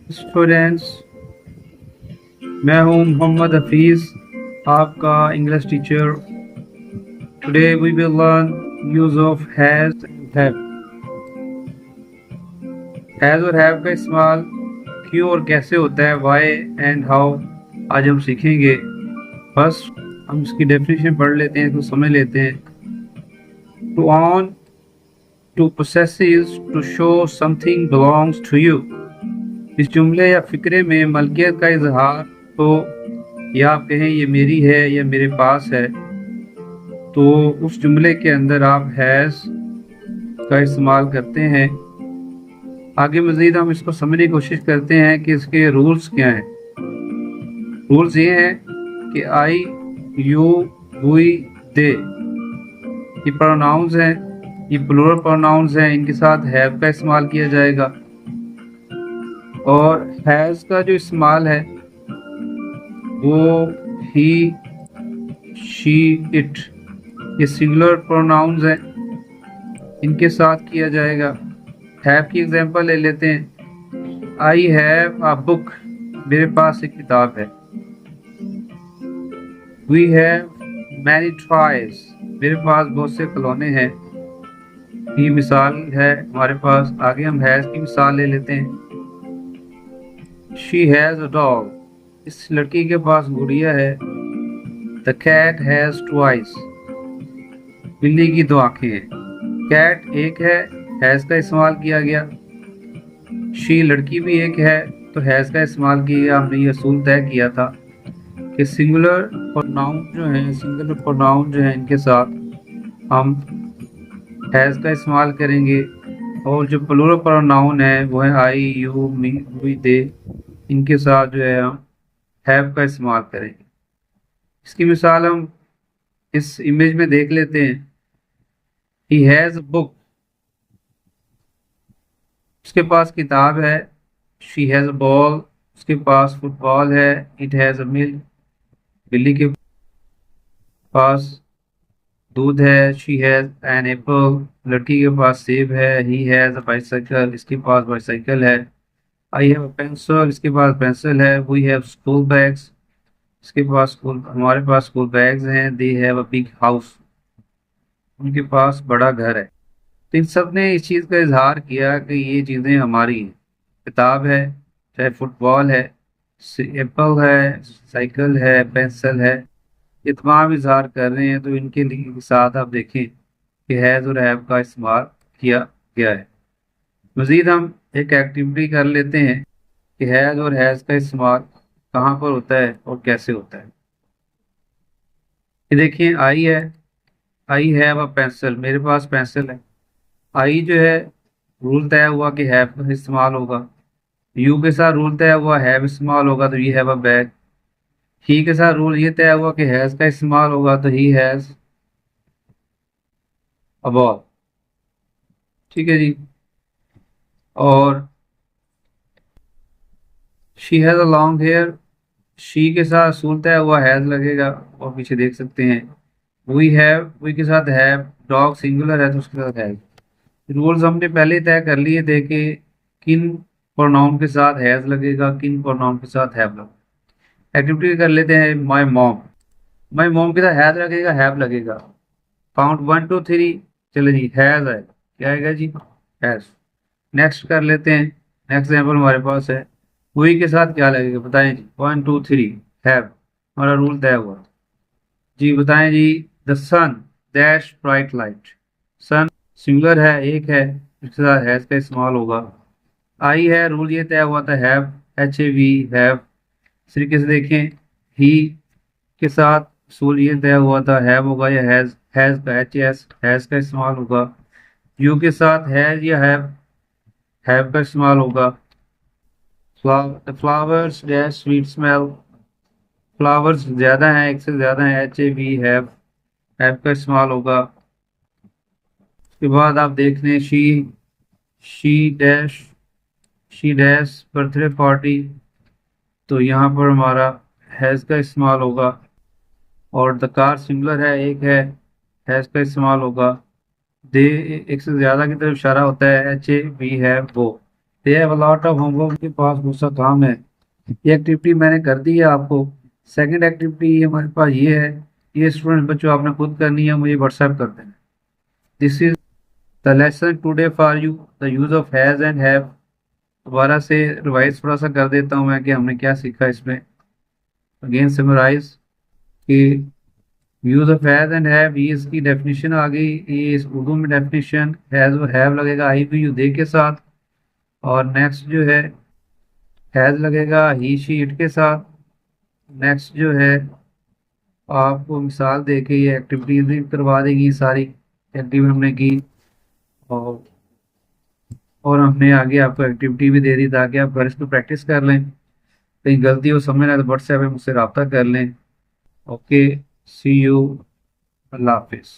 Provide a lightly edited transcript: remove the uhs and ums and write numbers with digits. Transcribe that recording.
Students, मैं हूं मोहम्मद हफीज़, आपका English teacher. Today we will learn use of has and have. Has और have का इस्तेमाल क्यों और कैसे होता है, व्हाई एंड हाउ, आज हम सीखेंगे। बस हम इसकी डेफिनेशन पढ़ लेते हैं, तो समझ लेते हैं। To own, to possesses, to show something belongs to you। इस जुमले या फिक्रे में मलकियत का इजहार हो, या आप कहें ये मेरी है या मेरे पास है, तो उस जुमले के अंदर आप हैज़ का इस्तेमाल करते हैं। आगे मज़ीद हम इसको समझने की कोशिश करते हैं कि इसके रूल्स क्या हैं। रूल्स ये हैं कि आई, यू, वी, दे, ये प्रोनाउंस हैं, ये प्लूरल प्रोनाउंस हैं, इनके साथ हैव का इस्तेमाल किया जाएगा। और हैज़ का जो इस्तेमाल है वो ही, शी, इट, ये सिंगुलर प्रोनाउंस हैं, इनके साथ किया जाएगा। हैव की एग्जांपल ले लेते हैं। आई हैव अ बुक, मेरे पास एक किताब है। वी हैव मैनी टॉयज, मेरे पास बहुत से खिलौने हैं। ये मिसाल है हमारे पास। आगे हम हैज की मिसाल ले लेते हैं। शी हैज अ डॉग, इस लड़की के पास गुड़िया है। The cat has two eyes, बिल्ली की दो आंखें हैं। कैट एक है, हैज का इस्तेमाल किया गया। शी लड़की भी एक है, तो हैज का इस्तेमाल किया गया। हमने ये असूल तय किया था कि सिंगुलर प्रोनाउन जो है, सिंगुलर प्रोनाउन जो है, इनके साथ हम हैज का इस्तेमाल करेंगे। और जो प्लूरल प्रोनाउन है वो है आई, यू, मी, वी, दे, इनके साथ जो है हम हैव का इस्तेमाल करेंगे। इसकी मिसाल हम इस इमेज में देख लेते हैं। ही हैज अ बुक, उसके पास किताब है। शी हैज अ बॉल, उसके पास फुटबॉल है। इट हैज अ मिल्क, बिल्ली के पास दूध है। शी हैज एन एप्पल, लड़की के पास सेब है। ही हैज अ बाइसाइकिल, इसके पास बाइसाइकिल है। आई हैव अ पेंसिल, इसके पास पेंसिल है। वी हैव स्कूल बैग्स, इसके पास स्कूल, हमारे पास स्कूल बैग्स हैं। They have a big house, उनके पास बड़ा घर है। तो इन सब ने इस चीज़ का इजहार किया कि ये चीज़ें हमारी हैं। किताब है, चाहे फुटबॉल है, एप्पल है, साइकिल है, पेंसिल है, ये तमाम इजहार कर रहे हैं। तो इनके लिए साथ आप देखें कि हैज़ और हैव का इस्तेमाल किया गया है। मज़ीद हम एक एक्टिविटी कर लेते हैं कि हैज़ और हैज़ का इस्तेमाल कहाँ पर होता है और कैसे होता है। ये देखिए, आई है, आई हैव अ पेंसिल, मेरे पास पेंसिल है। आई जो है, रूल तय हुआ कि हैव का इस्तेमाल होगा। यू के साथ रूल तय हुआ हैव इस्तेमाल होगा, तो ये हैव अ बैग। ही के साथ रूल ये तय हुआ कि हैज़ का इस्तेमाल होगा, तो ही हैज़ अ बॉल। ठीक है जी। और she has a long hair, she के साथ सूल तय हुआ हैज़ लगेगा, और पीछे देख सकते हैं। वी हैव, वी के साथ हैव, डॉग सिंगुलर है तो उसके साथ हैव। रूल्स हमने पहले ही तय कर लिए थे कि किन प्रोनाउन के साथ हैज लगेगा, किन प्रोनाउन के साथ हैव लगेगा। एक्टिविटी कर लेते हैं। माय मॉम, माय मॉम के साथ हैज लगेगा, हैव लगेगा। काउंट 1 2 3, चलो जी, हैज है, क्या आएगा जी, हैज। नेक्स्ट कर लेते हैं। नेक्स्ट एग्जाम्पल हमारे पास है। वी के साथ क्या लगेगा, बताएं जी। 1 2 3, हैव, हमारा रूल तय हुआ। जी बताएं जी। The sun dash bright light, sun singular है, एक है, इसके साथ हैज का इस्तेमाल होगा। आई है, रूल ये तय हुआ था have, H A V, have. इस तरीके से देखें, ही के साथ रूल ये तय हुआ था हैव होगा या हैज का एच एस, हैज का इस्तेमाल होगा। यू के साथ हैज या हैव का इस्तेमाल होगा। Flowers dash sweet smell, flowers ज्यादा हैं, एक से ज्यादा है, एच ए वी, हैव का इस्तेमाल होगा। उसके बाद आप देख लें, she dash, she dash birthday party, तो यहाँ पर हमारा हैज़ का इस्तेमाल होगा। और द कार सिंगुलर है, एक है, हैज़ का इस्तेमाल होगा। दे एक से ज़्यादा की तरफ इशारा होता है, एच ए वी हैव वो, they have a lot of homework, उनके पास बहुत सा काम है। ये एक्टिविटी मैंने कर दी है आपको। सेकंड एक्टिविटी हमारे पास ये है, ये स्टूडेंट बच्चों आपने खुद करनी है, मुझे व्हाट्सएप कर देना। This is the lesson today for you, the use of has and have. दोबारा से रिवाइज थोड़ा सा कर देता हूँ मैं कि हमने क्या सीखा इसमें। अगेन समराइज कि use of has and have, ये इसकी डेफिनेशन आ गई। ये इस उर्दू में डेफिनेशन हैज और हैव लगेगा आई भी यू दे के साथ, और नेक्स्ट जो है हैज लगेगा ही शी इट के साथ। नेक्स्ट जो है आपको मिसाल दे के ये एक्टिविटीज भी करवा देंगी, सारी एक्टिविटी हमने की। और और हमने आगे आपको एक्टिविटी भी दे दी ताकि आप घर इसको प्रैक्टिस कर लें। कहीं गलती हो समझ ना तो व्हाट्सएप पे मुझसे रब्ता कर लें। ओके, सी यू, अल्लाह हाफिज़।